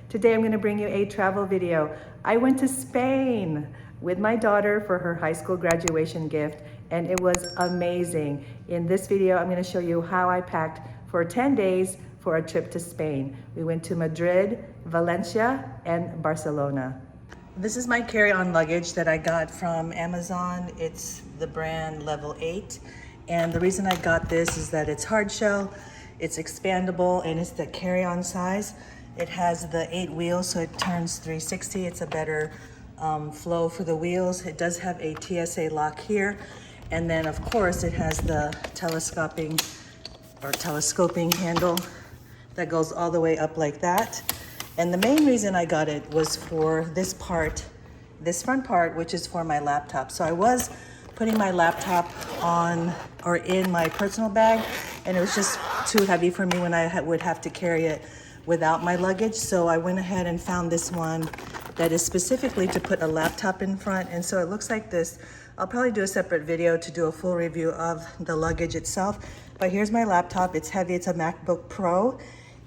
Today I'm going to bring you a travel video. I went to Spain with my daughter for her high school graduation gift, and it was amazing. In this video, I'm going to show you how I packed for 10 days for a trip to Spain. We went to Madrid, Valencia, and Barcelona. This is my carry-on luggage that I got from Amazon. It's the brand Level 8. And the reason I got this is that it's hard shell, it's expandable, and it's the carry-on size. It has the 8 wheels, so it turns 360. It's a better flow for the wheels. It does have a TSA lock here. And then of course it has the telescoping handle that goes all the way up like that. And the main reason I got it was for this part, this front part, which is for my laptop. So I was putting my laptop on or in my personal bag, and it was just too heavy for me when I would have to carry it without my luggage. So I went ahead and found this one that is specifically to put a laptop in front. And so it looks like this. I'll probably do a separate video to do a full review of the luggage itself. But here's my laptop. It's heavy. It's a MacBook Pro.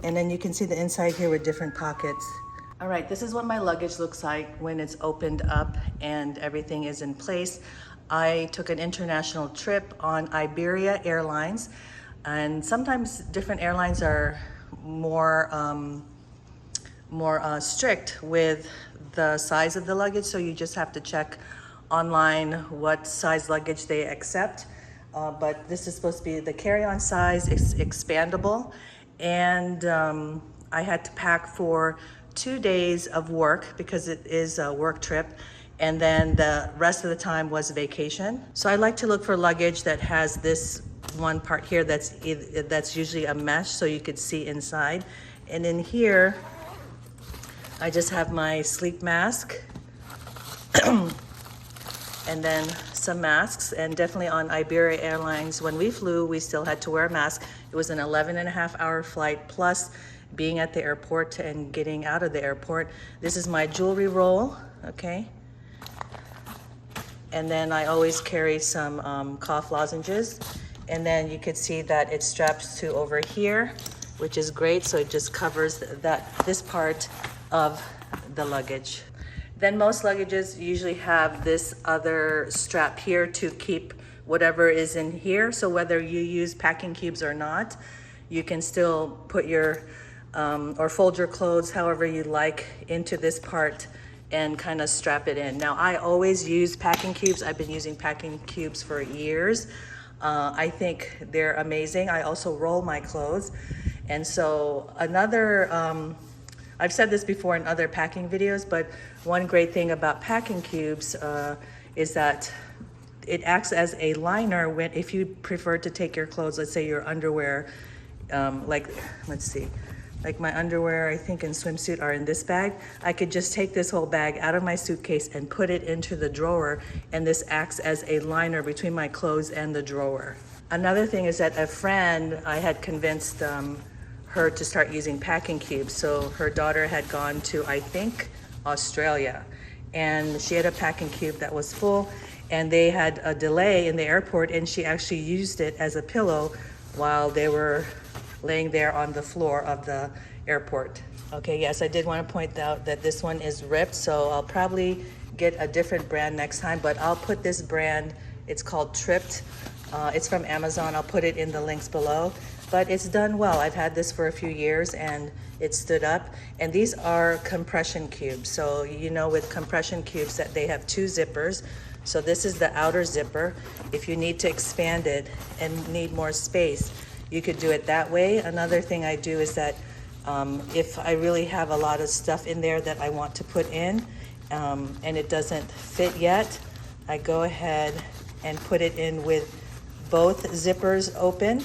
And then you can see the inside here with different pockets. All right, this is what my luggage looks like when it's opened up and everything is in place. I took an international trip on Iberia Airlines, and sometimes different airlines are more strict with the size of the luggage, so you just have to check online what size luggage they accept. But this is supposed to be the carry-on size. It's expandable, and I had to pack for 2 days of work because it is a work trip, and then the rest of the time was vacation. So I like to look for luggage that has this one part here that's usually a mesh, so you could see inside. And in here I just have my sleep mask and then some masks. And definitely on Iberia Airlines, when we flew, we still had to wear a mask. It was an 11.5-hour flight, plus being at the airport and getting out of the airport. This is my jewelry roll, okay? And then I always carry some cough lozenges. And then you could see that it straps to over here, which is great. So it just covers this part of the luggage. Then most luggages usually have this other strap here to keep whatever is in here. So whether you use packing cubes or not, you can still put your, or fold your clothes however you like into this part and kind of strap it in. Now I always use packing cubes. I've been using packing cubes for years. I think they're amazing. I also roll my clothes. And so another, I've said this before in other packing videos, but one great thing about packing cubes is that it acts as a liner when, if you prefer to take your clothes, let's say your underwear, let's see, like my underwear, I think, and swimsuit are in this bag. I could just take this whole bag out of my suitcase and put it into the drawer, and this acts as a liner between my clothes and the drawer. Another thing is that a friend, I had convinced her to start using packing cubes. So her daughter had gone to, I think, Australia, and she had a packing cube that was full, and they had a delay in the airport, and she actually used it as a pillow while they were laying there on the floor of the airport. Okay, yes, I did want to point out that this one is ripped, so I'll probably get a different brand next time, but I'll put this brand, it's called Tripped. It's from Amazon. I'll put it in the links below, but it's done well. I've had this for a few years and it stood up. And these are compression cubes. So you know, with compression cubes that they have 2 zippers. So this is the outer zipper. If you need to expand it and need more space, you could do it that way. Another thing I do is that if I really have a lot of stuff in there that I want to put in and it doesn't fit yet, I go ahead and put it in with both zippers open.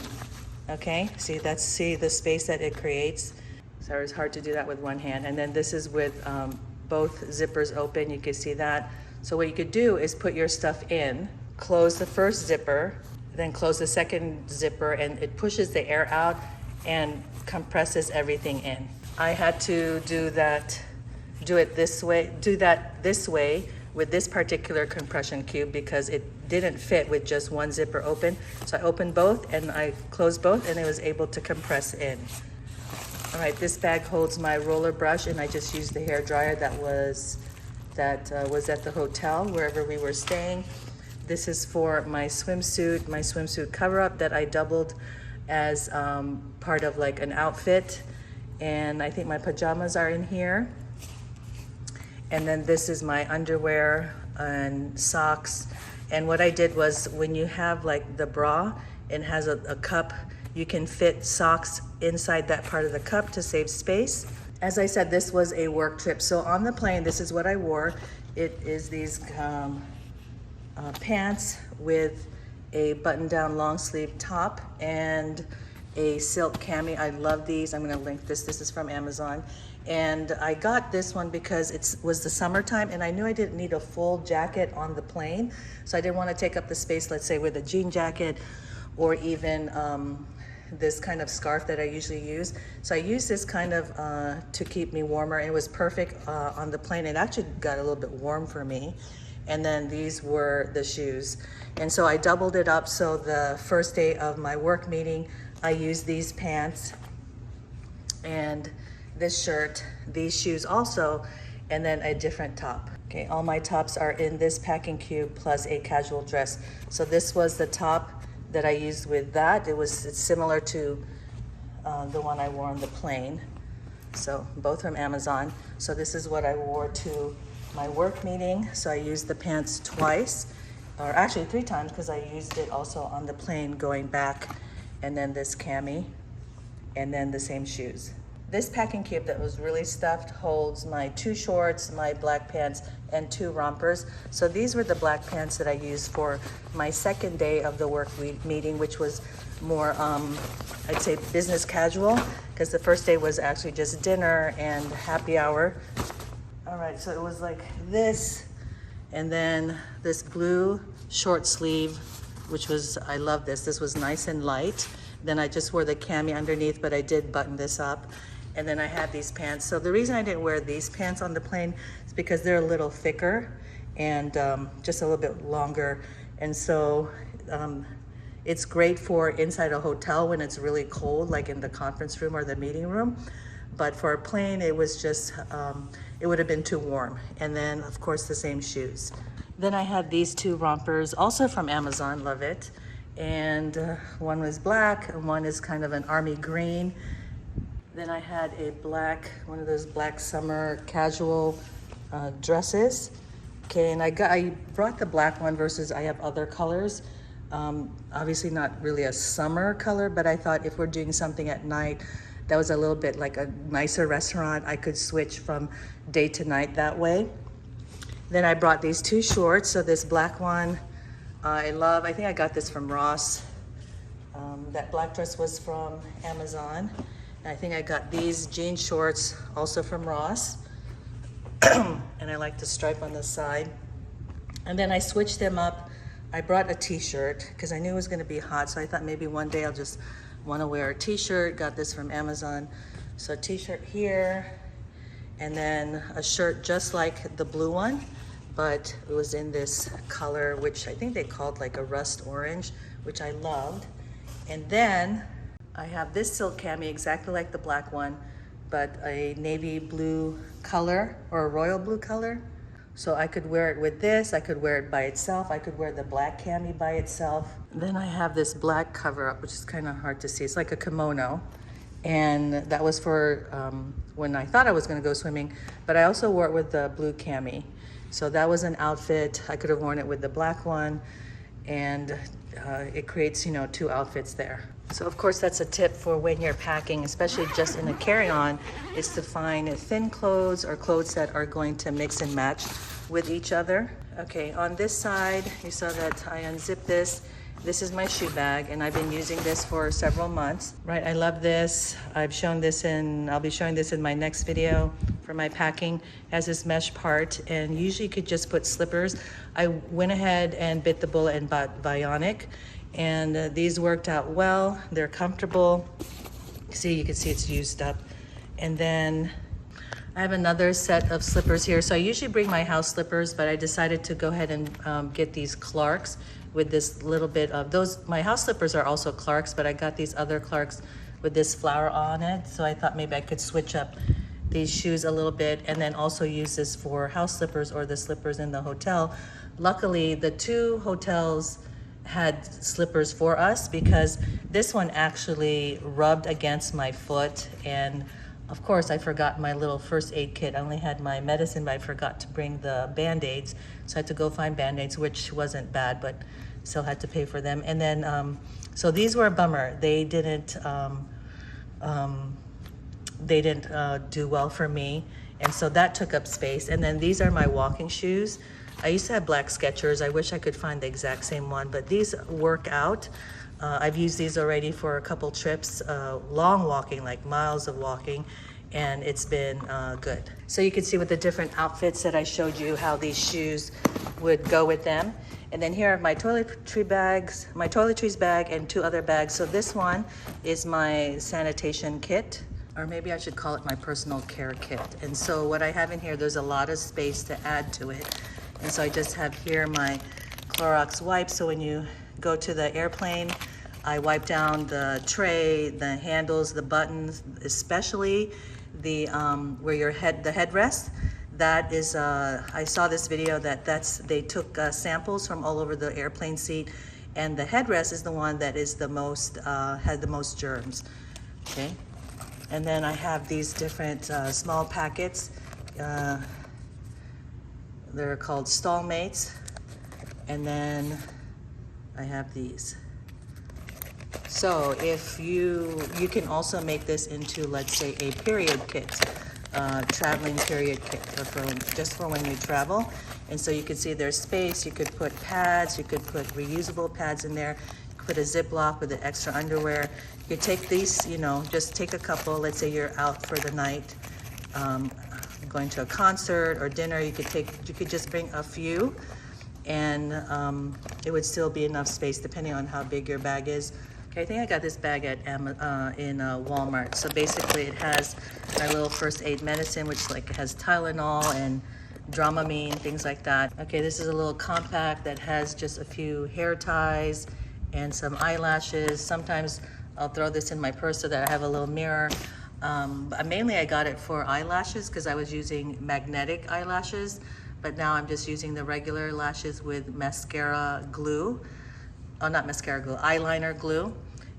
Okay, see the space that it creates. Sorry, it's hard to do that with one hand. And then this is with both zippers open. You can see that. So what you could do is put your stuff in, close the first zipper, then close the second zipper, and it pushes the air out and compresses everything in. I had to do that this way with this particular compression cube because it didn't fit with just one zipper open. So I opened both and I closed both, and it was able to compress in. All right, this bag holds my roller brush, and I just used the hair dryer that was at the hotel, wherever we were staying. This is for my swimsuit cover-up that I doubled as part of like an outfit. And I think my pajamas are in here. And then this is my underwear and socks. And what I did was, when you have like the bra, it has a cup, you can fit socks inside that part of the cup to save space. As I said, this was a work trip. So on the plane, this is what I wore. It is these pants with a button-down long sleeve top and a silk cami. I love these. I'm gonna link this. This is from Amazon. And I got this one because it was the summertime, and I knew I didn't need a full jacket on the plane. So I didn't want to take up the space, let's say, with a jean jacket or even this kind of scarf that I usually use. So I used this kind of to keep me warmer, and it was perfect on the plane. It actually got a little bit warm for me. And then these were the shoes. And so I doubled it up. So the first day of my work meeting, I used these pants and this shirt, these shoes also, and then a different top. Okay, all my tops are in this packing cube plus a casual dress. So this was the top that I used with that. It's similar to the one I wore on the plane. So both from Amazon. So this is what I wore to my work meeting. So I used the pants twice, or actually 3 times, because I used it also on the plane going back, and then this cami, and then the same shoes. This packing cube that was really stuffed holds my 2 shorts, my black pants, and 2 rompers. So these were the black pants that I used for my second day of the work meeting, which was more, I'd say, business casual, because the first day was actually just dinner and happy hour. All right, so it was like this, and then this blue short sleeve, which was, I love this. This was nice and light. Then I just wore the cami underneath, but I did button this up. And then I had these pants. So the reason I didn't wear these pants on the plane is because they're a little thicker and just a little bit longer. And so it's great for inside a hotel when it's really cold, like in the conference room or the meeting room. But for a plane, it was just, it would have been too warm. And then, of course, the same shoes. Then I had these 2 rompers, also from Amazon, love it. And one was black, and one is kind of an army green. Then I had a black, one of those black summer casual dresses. Okay, and I brought the black one versus I have other colors. Obviously not really a summer color, but I thought if we're doing something at night that was a little bit like a nicer restaurant, I could switch from day to night that way. Then I brought these 2 shorts. So this black one, I love. I think I got this from Ross. That black dress was from Amazon. And I think I got these jean shorts also from Ross. And I like the stripe on the side. And then I switched them up. I brought a t-shirt because I knew it was going to be hot. So I thought maybe one day I'll just want to wear a t-shirt. Got this from Amazon. So a t-shirt here, and then a shirt just like the blue one, but it was in this color, which I think they called like a rust orange, which I loved. And then I have this silk cami exactly like the black one, but a navy blue color or a royal blue color. So I could wear it with this, I could wear it by itself, I could wear the black cami by itself. Then I have this black cover up, which is kind of hard to see. It's like a kimono. And that was for when I thought I was gonna go swimming, but I also wore it with the blue cami. So that was an outfit. I could have worn it with the black one, and it creates, 2 outfits there. So of course that's a tip for when you're packing, especially just in a carry-on, is to find thin clothes or clothes that are going to mix and match with each other. Okay, on this side, you saw that I unzipped this. This is my shoe bag, and I've been using this for several months. Right, I love this. I'll be showing this in my next video for my packing. It has this mesh part, and usually you could just put slippers. I went ahead and bit the bullet and bought Bionic, and these worked out well. They're comfortable. See, you can see it's used up. And then I have another set of slippers here. So I usually bring my house slippers, but I decided to go ahead and get these Clarks with this little bit of those. My house slippers are also Clarks, but I got these other Clarks with this flower on it. So I thought maybe I could switch up these shoes a little bit and then also use this for house slippers or the slippers in the hotel. Luckily, the two hotels had slippers for us because this one actually rubbed against my foot, and of course I forgot my little first aid kit. I only had my medicine, but I forgot to bring the band-aids, so I had to go find band-aids, which wasn't bad, but still had to pay for them. And then so these were a bummer. They didn't do well for me, and so that took up space. And then these are my walking shoes. I used to have black Skechers. I wish I could find the exact same one, but these work out. I've used these already for a couple trips, long walking, like miles of walking, and it's been good. So you can see with the different outfits that I showed you how these shoes would go with them. And then here are my toiletry bags, my toiletries bag, and two other bags. So this one is my sanitation kit, or maybe I should call it my personal care kit. And so what I have in here, there's a lot of space to add to it. And so I just have here my Clorox wipes. So when you go to the airplane, I wipe down the tray, the handles, the buttons, especially the where your the headrest. That is, I saw this video they took samples from all over the airplane seat, and the headrest is the one that is the most, had the most germs, okay? And then I have these different small packets. They're called stallmates. And then I have these. So if you can also make this into, let's say, a period kit, traveling period kit, or just for when you travel. And so you can see there's space. You could put pads. You could put reusable pads in there. You could put a Ziploc with the extra underwear. You could take these, you know, just take a couple. Let's say you're out for the night, going to a concert or dinner. You could just bring a few, and it would still be enough space depending on how big your bag is. Okay, I think I got this bag at in Walmart. So basically it has my little first aid medicine, which like has Tylenol and Dramamine, things like that. Okay, this is a little compact that has just a few hair ties and some eyelashes. Sometimes I'll throw this in my purse so that I have a little mirror. Mainly I got it for eyelashes because I was using magnetic eyelashes, but now I'm just using the regular lashes with mascara glue. Oh, not mascara glue, eyeliner glue.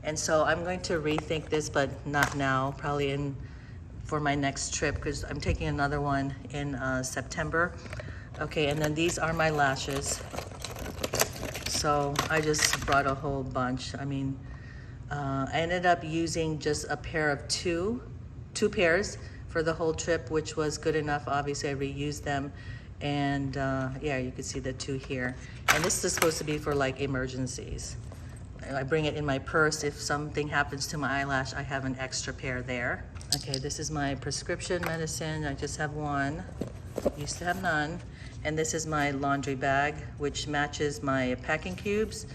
And so I'm going to rethink this, but not now, probably for my next trip, because I'm taking another one in September. Okay, and then these are my lashes. So I just brought a whole bunch. I mean, I ended up using just a pair of two pairs for the whole trip, which was good enough. Obviously I reused them. And yeah, you can see the two here. And this is supposed to be for like emergencies. I bring it in my purse. If something happens to my eyelash, I have an extra pair there. Okay, this is my prescription medicine. I just have one. Used to have none. And this is my laundry bag, which matches my packing cubes.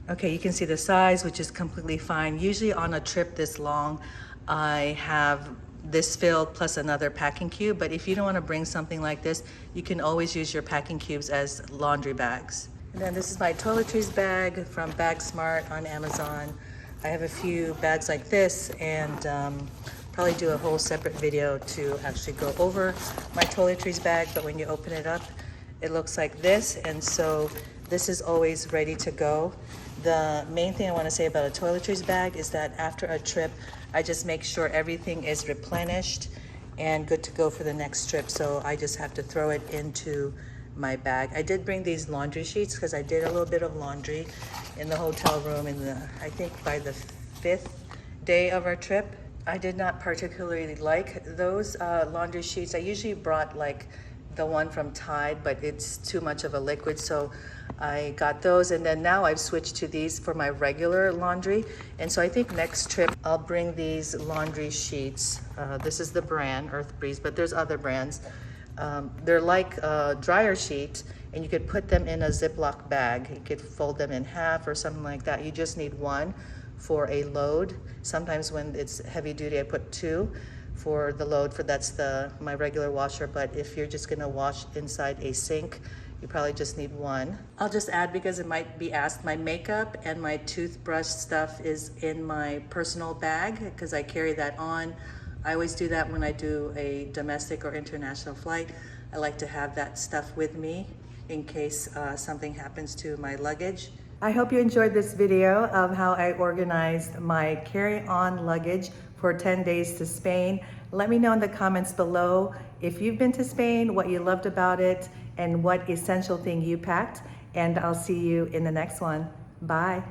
Okay, you can see the size, which is completely fine. Usually on a trip this long, I have this filled plus another packing cube, but if you don't want to bring something like this, you can always use your packing cubes as laundry bags. And then this is my toiletries bag from Bag Smart on Amazon. I have a few bags like this, and probably do a whole separate video to actually go over my toiletries bag, but when you open it up, it looks like this, and so this is always ready to go. The main thing I want to say about a toiletries bag is that after a trip, I just make sure everything is replenished and good to go for the next trip. So I just have to throw it into my bag. I did bring these laundry sheets because I did a little bit of laundry in the hotel room I think by the 5th day of our trip. I did not particularly like those laundry sheets. I usually brought like the one from Tide, but it's too much of a liquid, so I got those. And then now I've switched to these for my regular laundry. And so I think next trip I'll bring these laundry sheets. This is the brand Earth Breeze, but there's other brands. They're like a dryer sheet, and you could put them in a Ziploc bag. You could fold them in half or something like that. You just need one for a load. Sometimes when it's heavy duty, I put two. for the load, for that's my regular washer. But if you're just gonna wash inside a sink, you probably just need one. I'll just add, because it might be asked, my makeup and my toothbrush stuff is in my personal bag because I carry that on. I always do that when I do a domestic or international flight. I like to have that stuff with me in case something happens to my luggage. I hope you enjoyed this video of how I organized my carry-on luggage for 10 days to Spain. Let me know in the comments below if you've been to Spain, what you loved about it, and what essential thing you packed. And I'll see you in the next one. Bye.